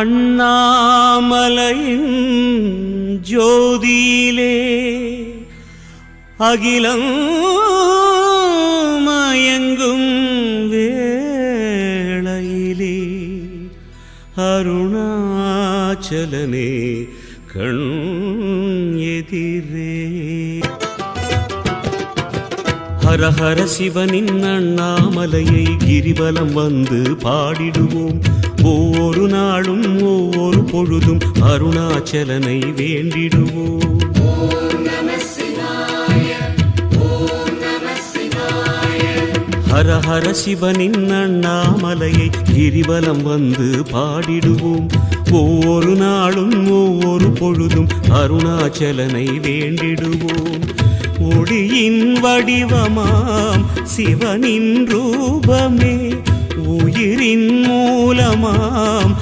அண்ணாமலையின் ஜோதியிலே அகிலம் மயங்கும் வேளையிலே அருணாச்சலனே கண் எதிரே. ஹரஹர சிவனின் அண்ணாமலையை கிரிவலம் வந்து பாடிடுவோம். ஒவ்வொரு நாளும் ஒவ்வொரு பொழுதும் அருணாச்சலனை வேண்டிடுவோம். ஹரஹர சிவனின் அண்ணாமலையை கிரிவலம் வந்து பாடிடுவோம். ஒவ்வொரு நாளும் ஒவ்வொரு பொழுதும் அருணாச்சலனை வேண்டிடுவோம். ஒளியின் வடிவமாம் சிவனின் ரூபமே, உயிரின் மூலமாம்